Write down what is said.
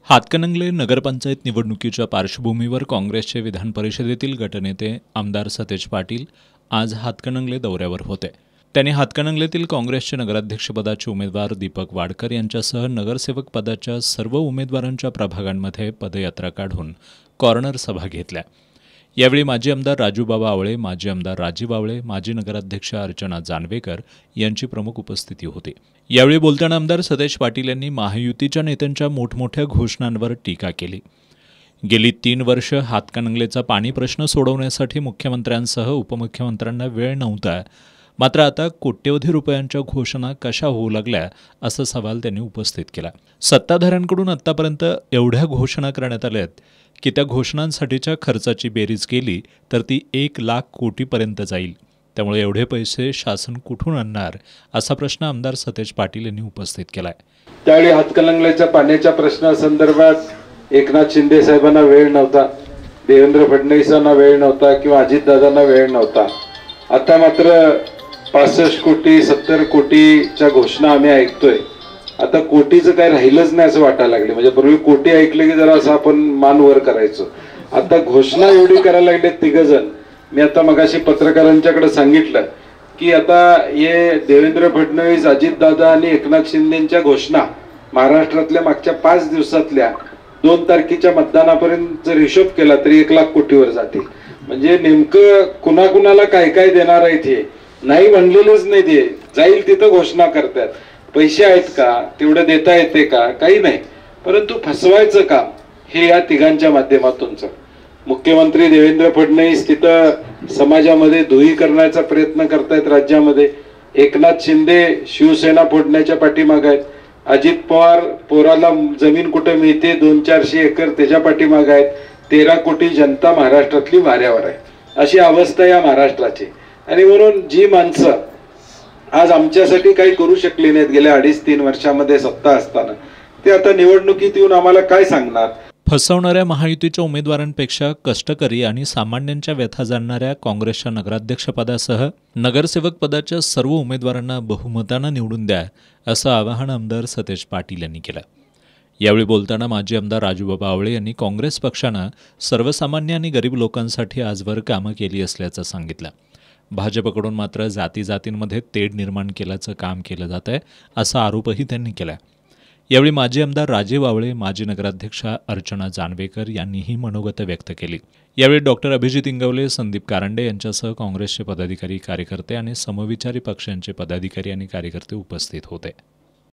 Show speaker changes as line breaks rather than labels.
हातकणंगले नगरपंचायत निवडणुकीच्या पार्श्वभूमीवर काँग्रेसचे विधान परिषदेतील गटनेते आमदार सतेज पाटील आज हातकणंगले दौऱ्यावर होते. त्यांनी हातकणंगलेतील काँग्रेसचे नगराध्यक्षपदाचे उमेदवार दीपक वाडकर यांच्यासह नगरसेवक पदाच्या सर्व उमेदवारांच्या प्रभागांमध्ये पदयात्रा काढून कॉर्नर सभा घेतल्या. यावेळी माजी आमदार राजूबाबा आवळे, माजी आमदार राजीव आवळे, माजी नगराध्यक्ष अर्चना जानवेकर यांची प्रमुख उपस्थिती होती. यावेळी बोलताना आमदार सतेज पाटील यांनी महायुतीच्या नेत्यांच्या मोठमोठ्या घोषणांवर टीका केली. गेली 3 वर्ष हातकणंगलेचा पाणी प्रश्न सोडवण्यासाठी मुख्यमंत्र्यांसह उपमुख्यमंत्र्यांना वेळ नव्हता, मात्र आता कोट्यवधी रुपयांच्या घोषणा कशा होऊ लागल्या असा सवाल त्यांनी उपस्थित केला. सत्ताधाऱ्यांकडून आतापर्यंत एवढ्या घोषणा करण्यात आल्यात की त्या घोषणांसाठीच्या खर्चाची बेरीज केली तर ती 1,00,000 कोटीपर्यंत जाईल. त्यामुळे एवढे पैसे शासन कुठून आणणार असा प्रश्न आमदार सतेज पाटील यांनी उपस्थित केलाय.
त्यावेळी हातकणंगलेच्या पाण्याच्या प्रश्नासंदर्भात एकनाथ शिंदे साहेबांना वेळ नव्हता, देवेंद्र फडणवीसांना वेळ नव्हता किंवा अजितदादांना वेळ नव्हता. आता मात्र 65 कोटी 70 कोटीच्या घोषणा आम्ही ऐकतोय. आता कोटीचं काय राहिलंच नाही असं वाटायला लागले. म्हणजे पूर्वी कोटी ऐकले की जरा असं आपण मान वर करायचो. आता घोषणा एवढी करायला लागले तिघजण. मी आता मगाशी पत्रकारांच्याकडे सांगितलं की आता हे देवेंद्र फडणवीस, अजितदादा आणि एकनाथ शिंदेच्या घोषणा महाराष्ट्रातल्या मागच्या 5 दिवसातल्या 2 तारखेच्या मतदानापर्यंत जर हिशोब केला तरी 1,00,000 कोटीवर जातील. म्हणजे नेमकं कुणाकुणाला काय काय देणार आहे ते नाही म्हणलेलंच नाही. ते जाईल तिथं घोषणा करतात. पैसे आहेत का, तेवढं देता येते का, काही नाही. परंतु फसवायचं काम हे या तिघांच्या माध्यमातूनच. मुख्यमंत्री देवेंद्र फडणवीस तिथं समाजामध्ये धुई करण्याचा प्रयत्न करतायत राज्यामध्ये. एकनाथ शिंदे शिवसेना फोडण्याच्या पाठीमागे आहेत. अजित पवार पोराला जमीन कुठे मिळते 200-400 एकर त्याच्या पाठीमागे आहेत. 13 कोटी जनता महाराष्ट्रातली वाऱ्यावर आहे. अशी अवस्था या महाराष्ट्राची. आणि म्हणून जी माणसं आज आमच्यासाठी काही करू शकली नाहीत गेल्या 2.5-3 वर्षामध्ये सत्ता असताना, ते आता निवडणुकीत येऊन आम्हाला काय सांगणार.
फसवणाऱ्या महायुतीच्या उमेदवारांपेक्षा कष्टकरी आणि सामान्यांच्या व्यथा जाणणाऱ्या काँग्रेसच्या नगराध्यक्षपदासह नगरसेवक पदाच्या सर्व उमेदवारांना बहुमतानं निवडून द्या असं आवाहन आमदार सतेज पाटील यांनी केलं. यावेळी बोलताना माजी आमदार राजूबाबा आवळे यांनी काँग्रेस पक्षानं सर्वसामान्य आणि गरीब लोकांसाठी आजवर कामं केली असल्याचं सांगितलं. भाजपकडून मात्र जातीजातींमध्ये तेढ निर्माण केल्याचं काम केलं जात आहे असा आरोपही त्यांनी केला. यावेळी माजी आमदार राजीव आवळे, माजी नगराध्यक्षा अर्चना जानवेकर यांनीही मनोगत व्यक्त केली. यावेळी डॉक्टर अभिजित इंगवले, संदीप कारंडे यांच्यासह काँग्रेसचे पदाधिकारी, कार्यकर्ते आणि समविचारी पक्षांचे पदाधिकारी आणि कार्यकर्ते उपस्थित होते.